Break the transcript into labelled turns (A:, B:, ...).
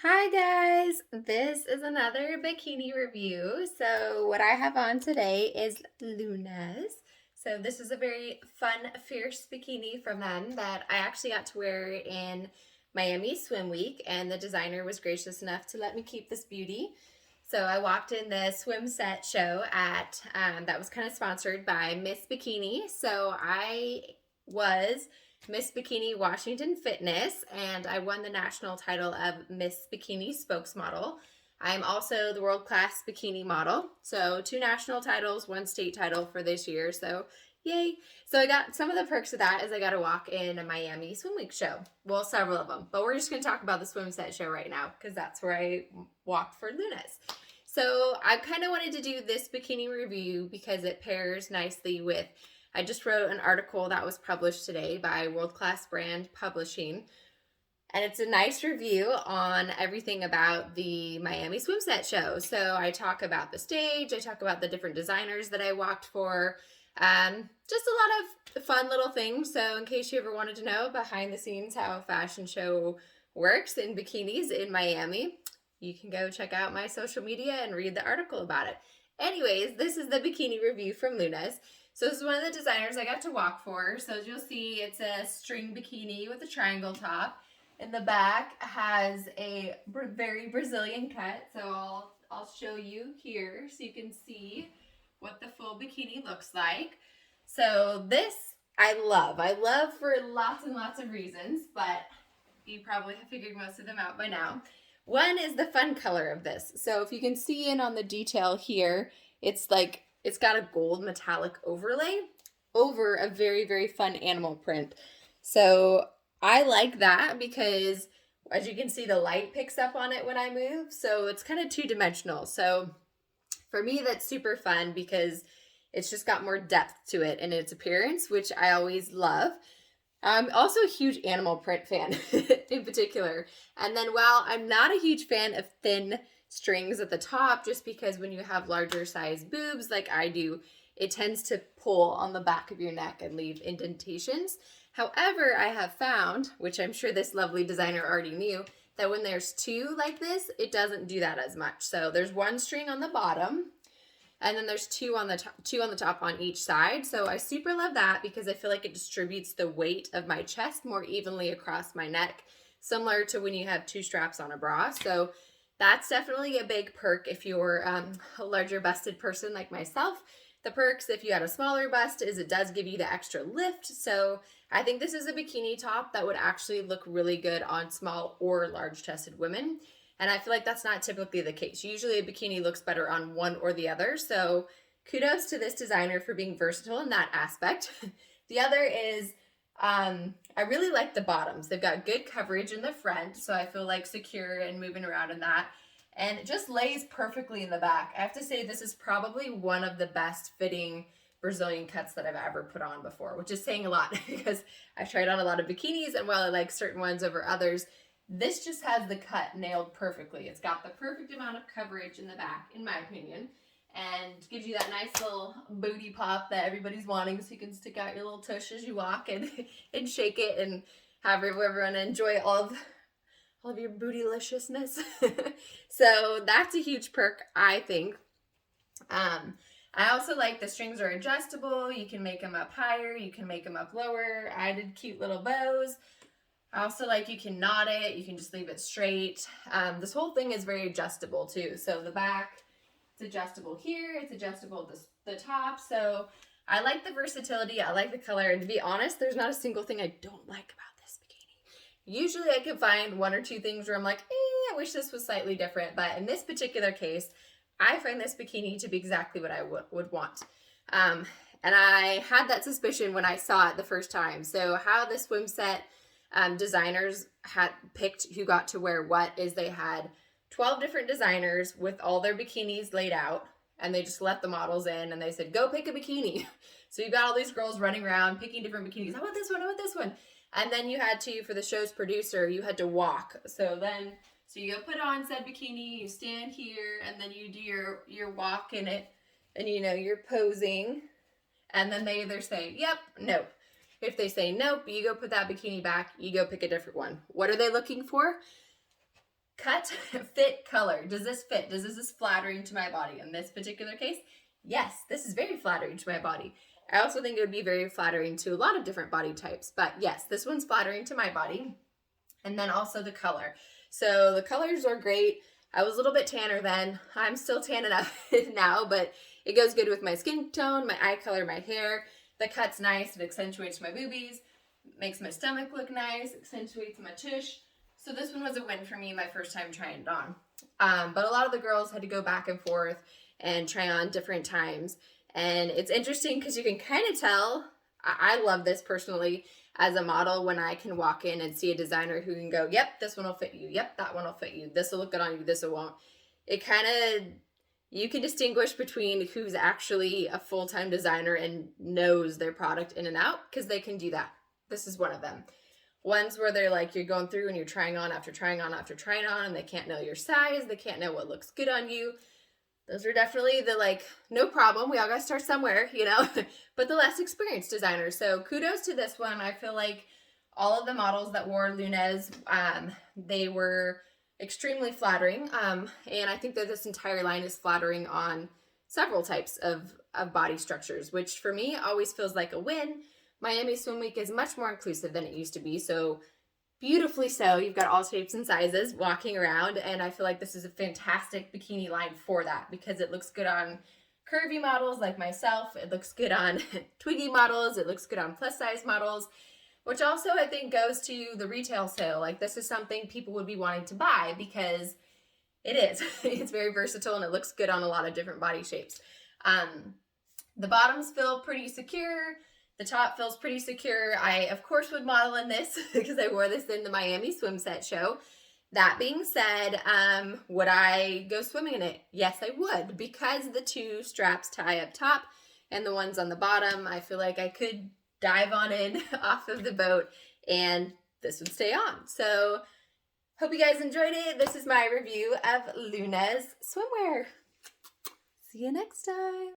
A: Hi guys, this is another bikini review. So what I have on today is Luna's. So this is a very fun, fierce bikini from them that I actually got to wear in Miami Swim Week, and the designer was gracious enough to let me keep this beauty. So I walked in the swim set show at that was kind of sponsored by Miss Bikini. So I was Miss Bikini Washington Fitness, and I won the national title of Miss Bikini Spokesmodel. I'm also the world class bikini model. So, two national titles, one state title for this year. So, yay. So, I got some of the perks of that is I got to walk in a Miami Swim Week show. Well, several of them. But we're just going to talk about the swim set show right now because that's where I walked for Luna's. So, I kind of wanted to do this bikini review because it pairs nicely with I just wrote an article that was published today by World Class Brand Publishing. And it's a nice review on everything about the Miami Swim Set Show. So I talk about the stage, I talk about the different designers that I walked for, just a lot of fun little things. So in case you ever wanted to know behind the scenes how a fashion show works in bikinis in Miami, you can go check out my social media and read the article about it. Anyways, this is the bikini review from Luna's. So this is one of the designers I got to walk for. So as you'll see, it's a string bikini with a triangle top. In the back has a very Brazilian cut. So I'll show you here so you can see what the full bikini looks like. So this I love. I love for lots and lots of reasons, but you probably have figured most of them out by now. One is the fun color of this. So if you can see in on the detail here, it's got a gold metallic overlay over a very, very fun animal print. So I like that because as you can see, the light picks up on it when I move. So it's kind of two-dimensional. So for me, that's super fun because it's just got more depth to it in its appearance, which I always love. I'm also a huge animal print fan in particular. And then while I'm not a huge fan of thin strings at the top, just because when you have larger size boobs like I do, it tends to pull on the back of your neck and leave indentations. However, I have found, which I'm sure this lovely designer already knew, that when there's two like this, it doesn't do that as much. So there's one string on the bottom, and then there's two on the top on each side. So I super love that because I feel like it distributes the weight of my chest more evenly across my neck, similar to when you have two straps on a bra. So that's definitely a big perk if you're a larger busted person like myself. The perks, if you had a smaller bust, is it does give you the extra lift. So I think this is a bikini top that would actually look really good on small or large chested women. And I feel like that's not typically the case. Usually a bikini looks better on one or the other. So kudos to this designer for being versatile in that aspect. The other is I really like the bottoms. They've got good coverage in the front, so I feel like secure and moving around in that. And it just lays perfectly in the back. I have to say this is probably one of the best fitting Brazilian cuts that I've ever put on before, which is saying a lot because I've tried on a lot of bikinis, and while I like certain ones over others, this just has the cut nailed perfectly. It's got the perfect amount of coverage in the back, in my opinion, and gives you that nice little booty pop that everybody's wanting, so you can stick out your little tush as you walk and and shake it and have everyone enjoy all of your bootyliciousness. So that's a huge perk, I think. I also like the strings are adjustable. You can make them up higher, you can make them up lower. I did cute little bows. I also like you can knot it, you can just leave it straight. This whole thing is very adjustable too. So the back, it's adjustable here, it's adjustable the top. So I like the versatility, I like the color, and to be honest, there's not a single thing I don't like about this bikini. Usually I can find one or two things where I'm like, I wish this was slightly different. But in this particular case, I find this bikini to be exactly what I would want. And I had that suspicion when I saw it the first time. So how the swim set designers had picked who got to wear what is they had 12 different designers with all their bikinis laid out, and they just let the models in and they said, go pick a bikini. So you got all these girls running around picking different bikinis. I want this one, I want this one. And then you had to, for the show's producer, you had to walk. So you go put on said bikini, you stand here, and then you do your walk in it, and you're posing, and then they either say, yep, nope. If they say nope, you go put that bikini back, you go pick a different one. What are they looking for? cut, fit, color. Does this fit? Does this is flattering to my body? In this particular case, yes, this is very flattering to my body. I also think it would be very flattering to a lot of different body types, but yes, this one's flattering to my body. And then also the color. So the colors are great. I was a little bit tanner then. I'm still tan enough now, but it goes good with my skin tone, my eye color, my hair. The cut's nice. It accentuates my boobies, makes my stomach look nice, accentuates my tush. So this one was a win for me my first time trying it on. But a lot of the girls had to go back and forth and try on different times. And it's interesting because you can kind of tell, I love this personally as a model when I can walk in and see a designer who can go, yep, this one will fit you. Yep, that one will fit you. This will look good on you. This will won't. It kind of, you can distinguish between who's actually a full-time designer and knows their product in and out because they can do that. This is one of them. Ones where they're like, you're going through and you're trying on after trying on after trying on and they can't know your size. They can't know what looks good on you. Those are definitely the like, no problem. We all got to start somewhere, you know, but the less experienced designers. So kudos to this one. I feel like all of the models that wore Lunes, they were extremely flattering. And I think that this entire line is flattering on several types of body structures, which for me always feels like a win. Miami Swim Week is much more inclusive than it used to be. So beautifully so. You've got all shapes and sizes walking around, and I feel like this is a fantastic bikini line for that because it looks good on curvy models like myself. It looks good on twiggy models. It looks good on plus size models, which also I think goes to the retail sale. Like this is something people would be wanting to buy because it is. It's very versatile and it looks good on a lot of different body shapes. The bottoms feel pretty secure. The top feels pretty secure. I, of course, would model in this because I wore this in the Miami swim set show. That being said, would I go swimming in it? Yes, I would, because the two straps tie up top and the ones on the bottom, I feel like I could dive on in off of the boat and this would stay on. So hope you guys enjoyed it. This is my review of Lunes swimwear. See you next time.